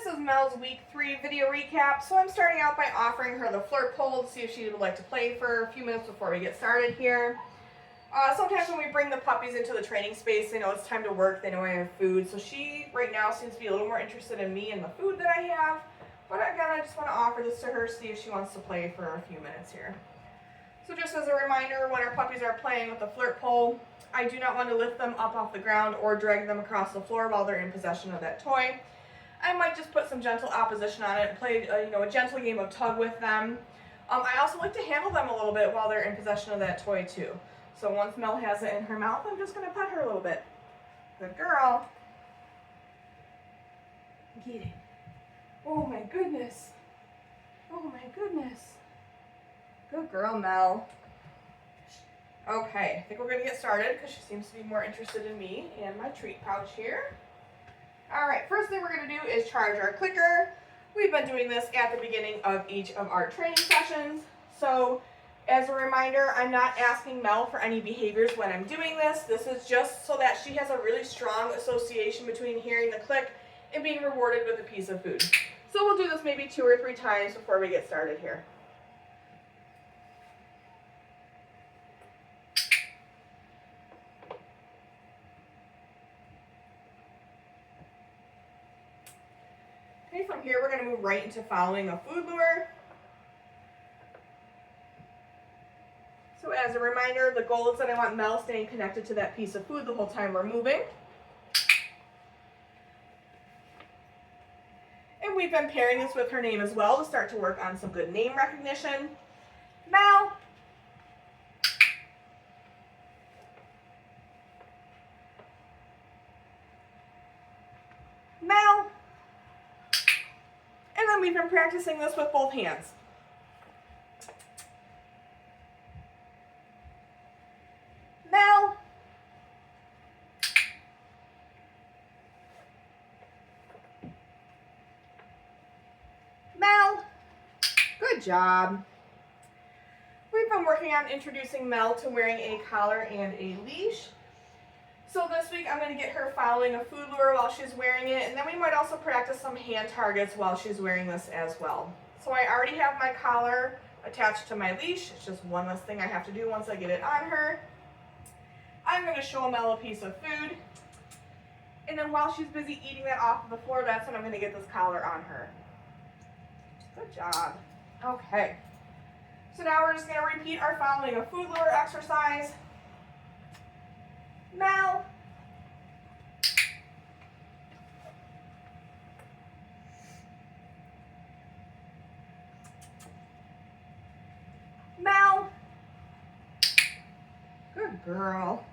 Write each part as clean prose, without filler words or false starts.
This is Mel's week 3 video recap, so I'm starting out by offering her the flirt pole to see if she would like to play for a few minutes before we get started here. Sometimes when we bring the puppies into the training space, they know it's time to work, they know I have food, so she right now seems to be a little more interested in me and the food that I have. But again, I just want to offer this to her, see if she wants to play for a few minutes here. So just as a reminder, when our puppies are playing with the flirt pole, I do not want to lift them up off the ground or drag them across the floor while they're in possession of that toy. I might just put some gentle opposition on it and play a gentle game of tug with them. I also like to handle them a little bit while they're in possession of that toy too. So once Mel has it in her mouth, I'm just going to pet her a little bit. Good girl. Get it. Oh my goodness. Oh my goodness. Good girl, Mel. Okay, I think we're going to get started because she seems to be more interested in me and my treat pouch here. Alright, first thing we're going to do is charge our clicker. We've been doing this at the beginning of each of our training sessions. So, as a reminder, I'm not asking Mel for any behaviors when I'm doing this. This is just so that she has a really strong association between hearing the click and being rewarded with a piece of food. So we'll do this maybe 2 or 3 times before we get started here. Okay, from here we're going to move right into following a food lure. So as a reminder, the goal is that I want Mel staying connected to that piece of food the whole time we're moving. And we've been pairing this with her name as well to start to work on some good name recognition. Mel. Mel. And then we've been practicing this with both hands. Mel. Mel. Good job. We've been working on introducing Mel to wearing a collar and a leash. So this week I'm going to get her following a food lure while she's wearing it, and then we might also practice some hand targets while she's wearing this as well. So I already have my collar attached to my leash. It's just one less thing I have to do once I get it on her. I'm going to show Mel a piece of food, and then while she's busy eating that off of the floor, that's when I'm going to get this collar on her. Good job. Okay. So now we're just going to repeat our following a food lure exercise. Mel. Mel. Good girl.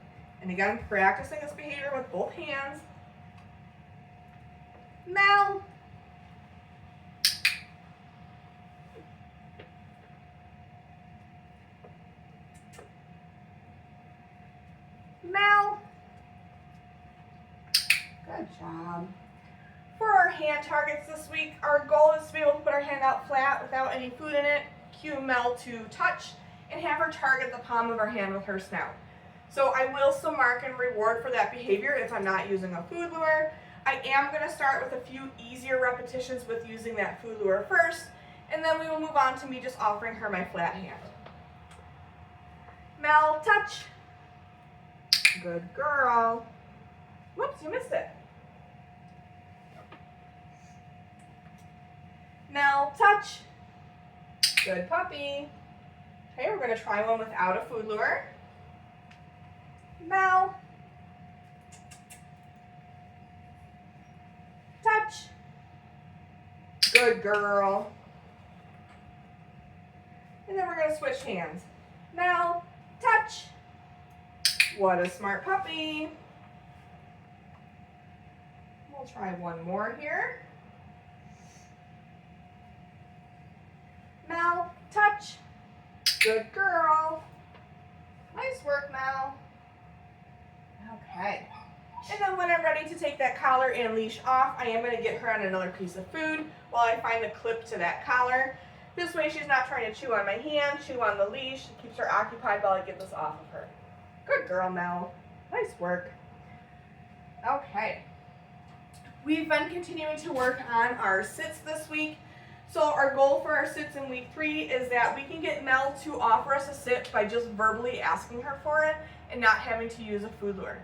And again, practicing this behavior with both hands. Mel. Mel. Good job. For our hand targets this week, our goal is to be able to put our hand out flat without any food in it, cue Mel to touch, and have her target the palm of her hand with her snout. So I will still mark and reward for that behavior if I'm not using a food lure. I am going to start with a few easier repetitions with using that food lure first, and then we will move on to me just offering her my flat hand. Mel, touch. Good girl. Whoops, you missed it. Mel, touch. Good puppy. Okay, we're going to try one without a food lure. Mel. Touch. Good girl. And then we're going to switch hands. Mel, touch. What a smart puppy. We'll try one more here. Mel, touch. Good girl. Nice work, Mel. Okay. And then when I'm ready to take that collar and leash off, I am going to get her on another piece of food while I find the clip to that collar. This way she's not trying to chew on my hand, chew on the leash. It keeps her occupied while I get this off of her. Good girl, Mel. Nice work. Okay. We've been continuing to work on our sits this week. So our goal for our sits in week 3 is that we can get Mel to offer us a sit by just verbally asking her for it and not having to use a food lure.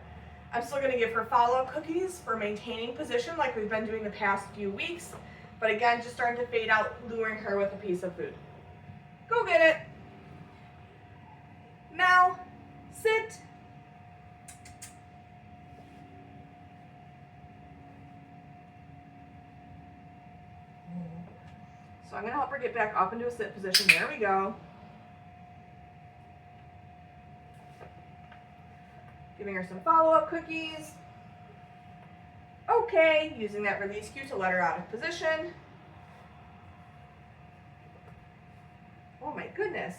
I'm still going to give her follow-up cookies for maintaining position like we've been doing the past few weeks. But again, just starting to fade out, luring her with a piece of food. Go get it. Mel, sit. So I'm going to help her get back up into a sit position. There we go. Giving her some follow-up cookies. Okay, using that release cue to let her out of position. Oh my goodness.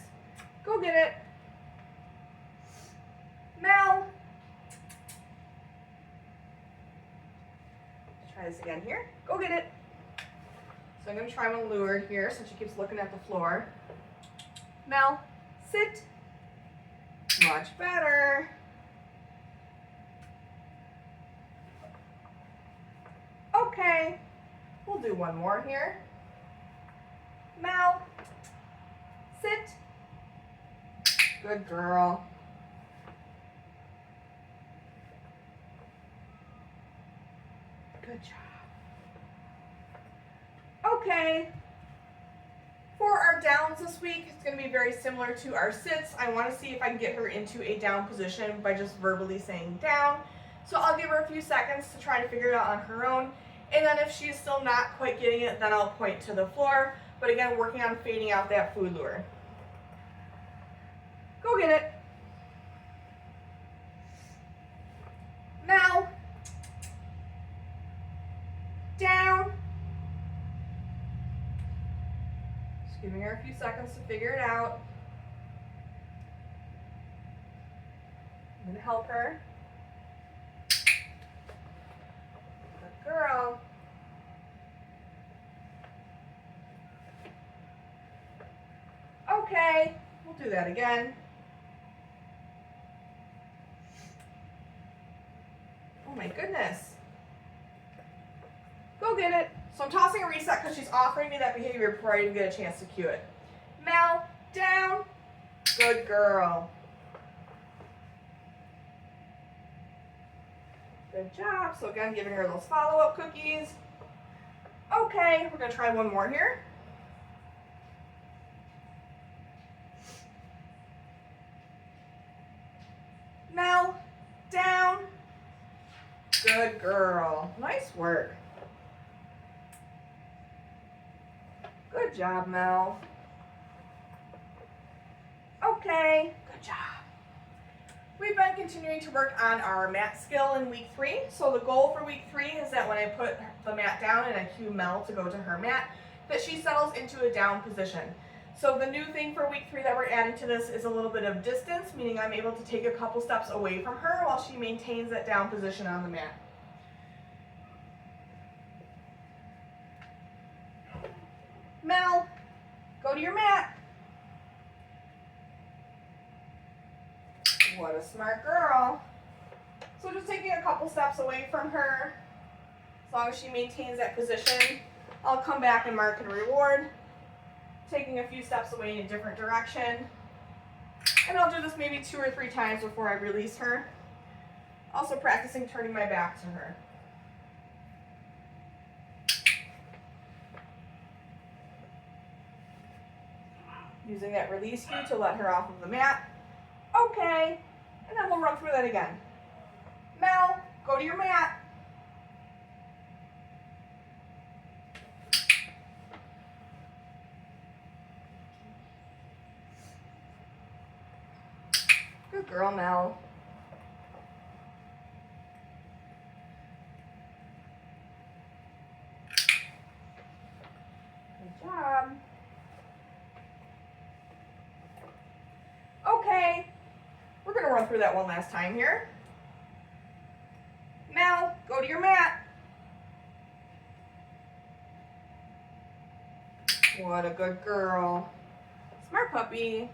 Go get it. Mel. Let's try this again here. Go get it. So I'm going to try one lure here since she keeps looking at the floor. Mel, sit. Much better. Okay, we'll do one more here. Mel, sit. Good girl. Good job. Okay, for our downs this week, it's going to be very similar to our sits. I want to see if I can get her into a down position by just verbally saying down. So I'll give her a few seconds to try to figure it out on her own. And then if she's still not quite getting it, then I'll point to the floor. But again, working on fading out that food lure. Go get it. Mel. Down. Just giving her a few seconds to figure it out. I'm going to help her. Good girl. Okay, we'll do that again. Oh my goodness. Go get it. So I'm tossing a reset because she's offering me that behavior before I even get a chance to cue it. Mel, down. Good girl. Good job. So again, giving her those follow-up cookies. Okay, we're going to try one more here. Mel, down. Good girl. Nice work. Good job, Mel. Okay, good job. We've been continuing to work on our mat skill in week 3. So the goal for week 3 is that when I put the mat down and I cue Mel to go to her mat, that she settles into a down position. So the new thing for week 3 that we're adding to this is a little bit of distance, meaning I'm able to take a couple steps away from her while she maintains that down position on the mat. Mel, go to your mat. What a smart girl. So just taking a couple steps away from her, as long as she maintains that position, I'll come back and mark and reward. Taking a few steps away in a different direction. And I'll do this maybe 2 or 3 times before I release her. Also practicing turning my back to her. Using that release cue to let her off of the mat. Okay, and then we'll run through that again. Mel, go to your mat. Good girl, Mel. Good job. Okay, we're going to run through that one last time here. Mel, go to your mat. What a good girl. Smart puppy.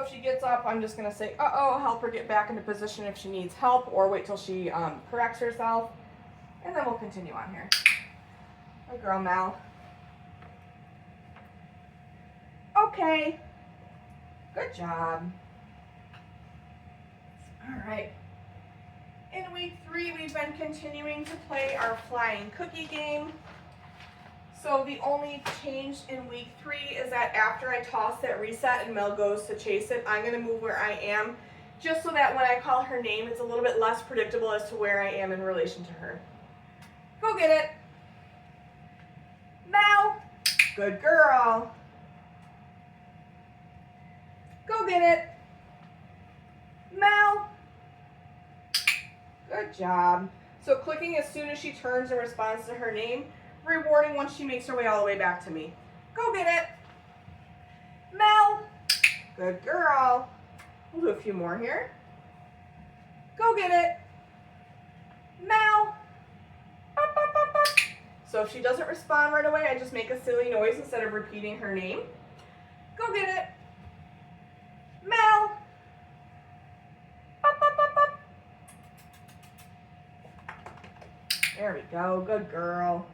if she gets up, I'm just going to say, uh-oh, help her get back into position if she needs help, or wait till she corrects herself. And then we'll continue on here. Good girl, Mel. Okay. Good job. All right. In week 3, we've been continuing to play our flying cookie game. So the only change in week 3 is that after I toss that reset and Mel goes to chase it, I'm going to move where I am, just so that when I call her name, it's a little bit less predictable as to where I am in relation to her. Go get it. Mel. Good girl. Go get it. Mel. Good job. So clicking as soon as she turns and responds to her name, rewarding once she makes her way all the way back to me. Go get it. Mel. Good girl. We'll do a few more here. Go get it. Mel. Bop, bop, bop, bop. So if she doesn't respond right away, I just make a silly noise instead of repeating her name. Go get it. Mel. Bop, bop, bop, bop. There we go. Good girl.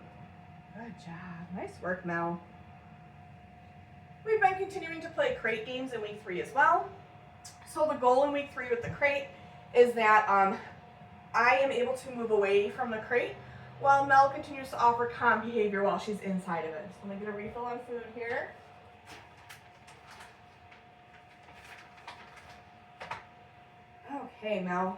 Good job. Nice work, Mel. We've been continuing to play crate games in week 3 as well. So the goal in week 3 with the crate is that I am able to move away from the crate while Mel continues to offer calm behavior while she's inside of it. So I'm going to get a refill on food here. Okay, Mel.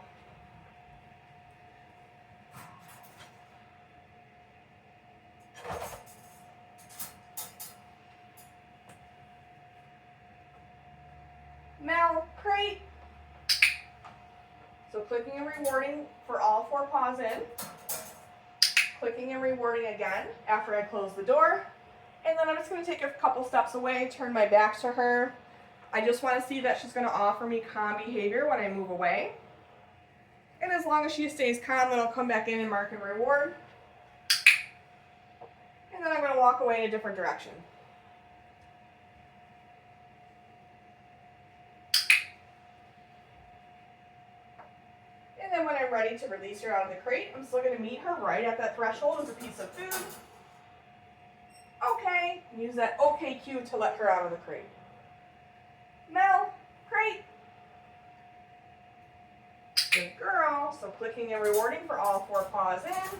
Mel, crate. So clicking and rewarding for all 4 paws in. Clicking and rewarding again after I close the door. And then I'm just going to take a couple steps away, turn my back to her. I just want to see that she's going to offer me calm behavior when I move away. And as long as she stays calm, then I'll come back in and mark and reward. And then I'm going to walk away in a different direction. And then when I'm ready to release her out of the crate, I'm still going to meet her right at that threshold with a piece of food. Okay. Use that okay cue to let her out of the crate. Mel, crate. Good girl. So clicking and rewarding for all 4 paws in.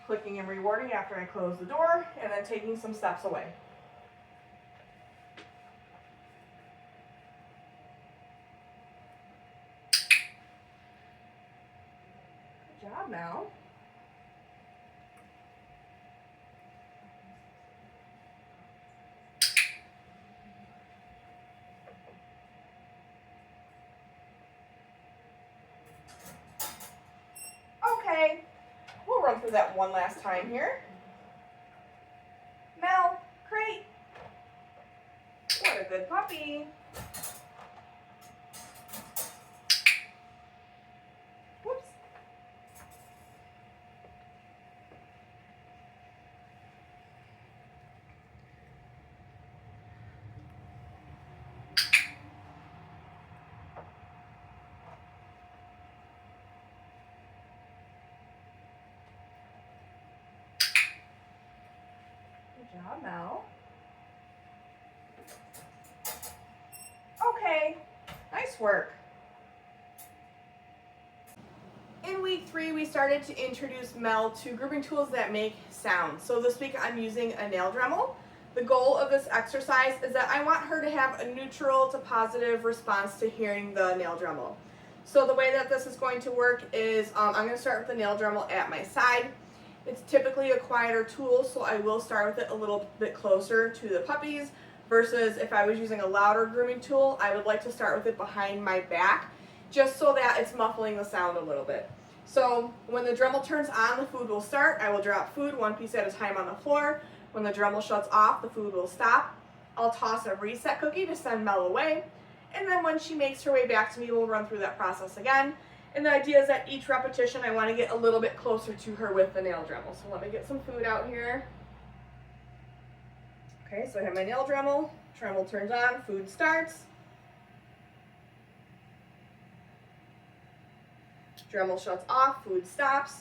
Clicking and rewarding after I close the door, and then taking some steps away. Good job, Mel. Okay, we'll run through that one last time here. Mel, crate. What a good puppy. Whoops. Good job, Mel. Okay, nice work. In week 3, we started to introduce Mel to grouping tools that make sound. So this week I'm using a nail Dremel. The goal of this exercise is that I want her to have a neutral to positive response to hearing the nail Dremel. So the way that this is going to work is I'm going to start with the nail Dremel at my side. It's typically a quieter tool, so I will start with it a little bit closer to the puppies, versus if I was using a louder grooming tool, I would like to start with it behind my back, just so that it's muffling the sound a little bit. So when the Dremel turns on, the food will start. I will drop food 1 piece at a time on the floor. When the Dremel shuts off, the food will stop. I'll toss a reset cookie to send Mel away. And then when she makes her way back to me, we'll run through that process again. And the idea is that each repetition, I want to get a little bit closer to her with the nail Dremel. So let me get some food out here. Okay, so I have my nail Dremel. Dremel turns on, food starts. Dremel shuts off, food stops.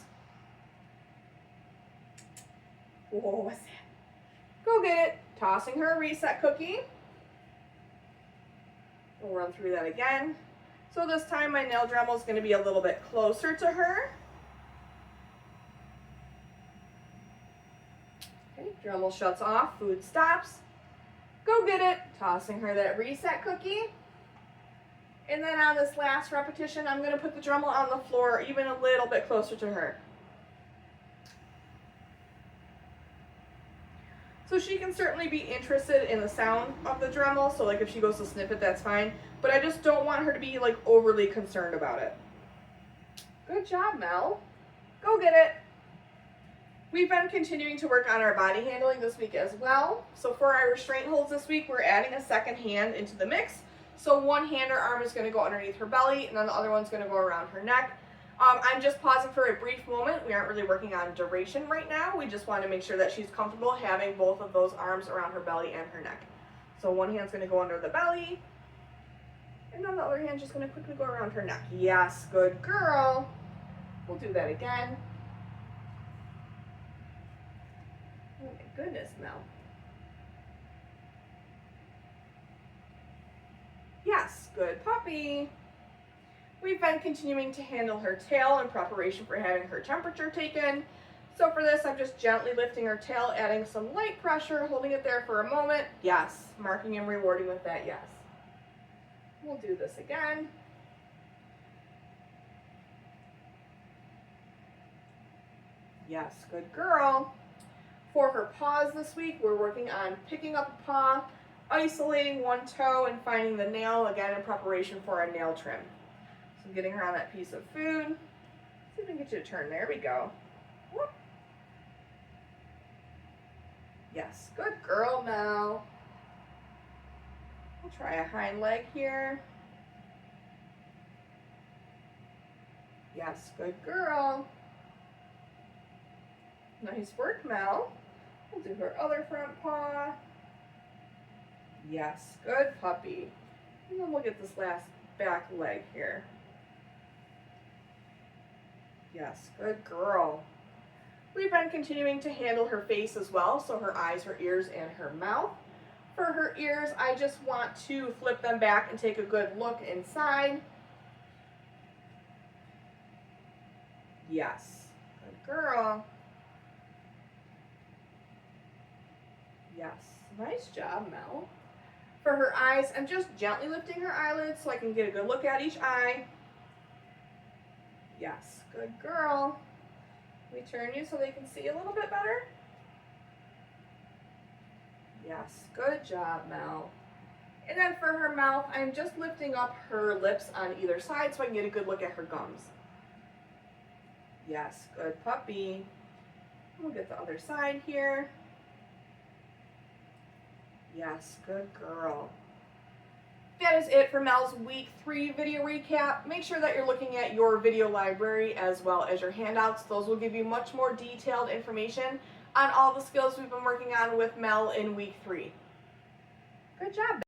Whoa, what's that? Go get it. Tossing her a reset cookie. We'll run through that again. So this time my nail Dremel is going to be a little bit closer to her. Okay, Dremel shuts off, food stops. Go get it. Tossing her that reset cookie. And then on this last repetition, I'm going to put the Dremel on the floor even a little bit closer to her. So she can certainly be interested in the sound of the Dremel, so like if she goes to sniff it, that's fine. But I just don't want her to be like overly concerned about it. Good job, Mel. Go get it. We've been continuing to work on our body handling this week as well. So for our restraint holds this week, we're adding a second hand into the mix. So one hand or arm is going to go underneath her belly, and then the other one's going to go around her neck. I'm just pausing for a brief moment. We aren't really working on duration right now. We just want to make sure that she's comfortable having both of those arms around her belly and her neck. So one hand's going to go under the belly, and then the other hand's just going to quickly go around her neck. Yes, good girl. We'll do that again. Oh my goodness, Mel. Yes, good puppy. We've been continuing to handle her tail in preparation for having her temperature taken. So for this, I'm just gently lifting her tail, adding some light pressure, holding it there for a moment. Yes, marking and rewarding with that yes. We'll do this again. Yes, good girl. For her paws this week, we're working on picking up a paw, isolating one toe, and finding the nail, again in preparation for a nail trim. So getting her on that piece of food. See if we can get you to turn. There we go. Whoop. Yes, good girl, Mel. We'll try a hind leg here. Yes, good girl. Nice work, Mel. We'll do her other front paw. Yes, good puppy. And then we'll get this last back leg here. Yes, good girl. We've been continuing to handle her face as well, so her eyes, her ears, and her mouth. For her ears, I just want to flip them back and take a good look inside. Yes, good girl. Yes, nice job, Mel. For her eyes, I'm just gently lifting her eyelids so I can get a good look at each eye. Yes, good girl. We turn you so they can see a little bit better. Yes, good job, Mel. And then for her mouth, I'm just lifting up her lips on either side so I can get a good look at her gums. Yes, good puppy. We'll get the other side here. Yes, good girl. That is it for Mel's week 3 video recap. Make sure that you're looking at your video library as well as your handouts. Those will give you much more detailed information on all the skills we've been working on with Mel in week 3. Good job.